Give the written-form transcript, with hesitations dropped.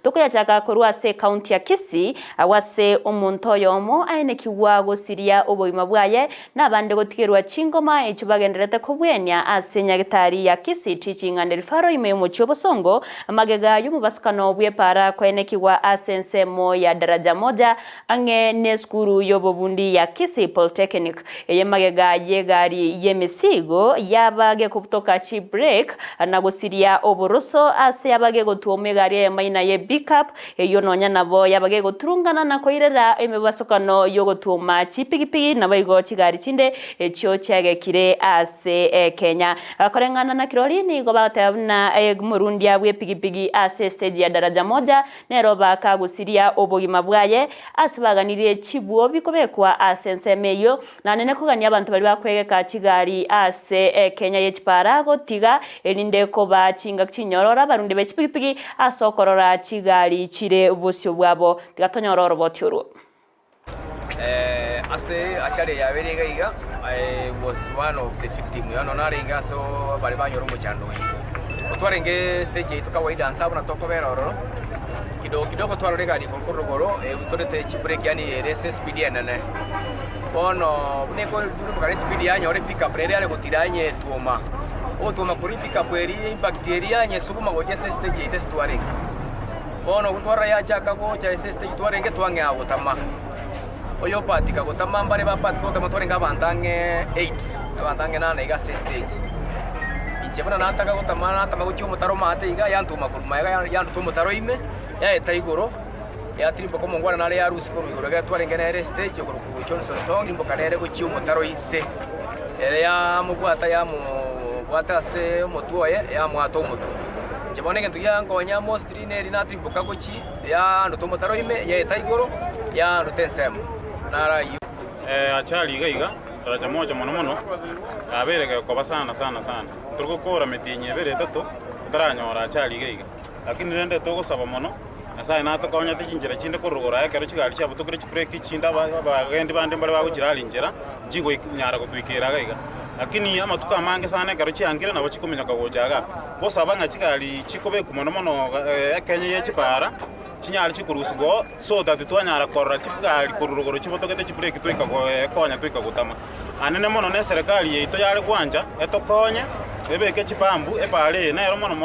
tukuyachaga korwa ase county ya Kisii awase omonto oyomo aenekiwa gosiria obogima bwaye nabande gotigerwa chingoma echo bagenderete kobwenia ase nyagitari ya Kisii Teaching and Referral ime omochio bosongo amagega y'omubasukano bw'epara kwaenekiwa ase ensemo ya daraja moja ang'e ne skuru y'obobundi ya Kisii Polytechnic eye magega yegari yemisigo yabage kutoka Chibreak na gosiria oboroso ase yabage gotuome gari ya maina ye pickup eyo nonya nabo yabage goturungana na koirera emebasukano yo gotuma chipigipigi na baigo chigari chinde echio chagekire ase Kenya akorengana na kirorini go batabna murundi abwe pigipigi ase stage ya daraja moja nero baka gusiria obogima bwaye asibaganirie chibuo bikobekwa ase nsemeyo na nene kugania abantu bali bakwegeka chigari ase Kenya yechipara gotiga elinde ko bachinga chinyorora barundi bechipigipigi asokorora chigari chire ubusyo bwabo tigatonyororo botyoro ase achare yabere gaiga I was one of the victim yano naringa so bali banyoro mu chando otwarenge stage ituka waida ansabu na toko beroro kidogo twarore gari korogoro utorete chibreak yani rese speed yanane bono neko duru gari speed yanyo ore pick up rere ale gotiranye tuoma tuoma kuri pick up eri impact area nye suguma goje stage ite stwarenge bono gutwara ya chaka go cha stage twarenge twange agotama oyo patika gotama mbare bapatika gotama twarenga bantange 8 abantange 8 iga stage ichebona nataka gotama natama guchi umutaro mate iga yantuma kuruma iga yantu umutaro ime ya etaigoro ya tripo komo ngwana nale ya rusi koru igoro ga twarenga na stage okuru Johnson Tong imbo kanere guchi umutaro ise ere ya mugwata ya mu bwata se mutuoye ya mwato umutu chebone gentu ya ngonya mostly ne rina tripo kaguchi ya ndo umutaro ime ya etaigoro ya rutensem narayu achali gaiga daraja moja mono aberega kwa sana turiko kora metinye bere tato taranyora achali gaiga lakini rende togo saba mono asa na to konya tinjira chinde korogora yakero chigali chabo to kure chipureki chinda bagendi bande mbale bagukirali injira jigo nyara gutwikira gaiga lakini ama tukamange sana kero chiangire nabo chikomenya kagojaga bosaba nga chigali chikobe kumono Kenya yechipara chinyali chikurusugo so that twanyara korra chigali kurugoro chibotokete chipureki twika konya twika gutama anene mono ne serikali yeito yale kwanja etokonya ebeke chipambu epale na ero mono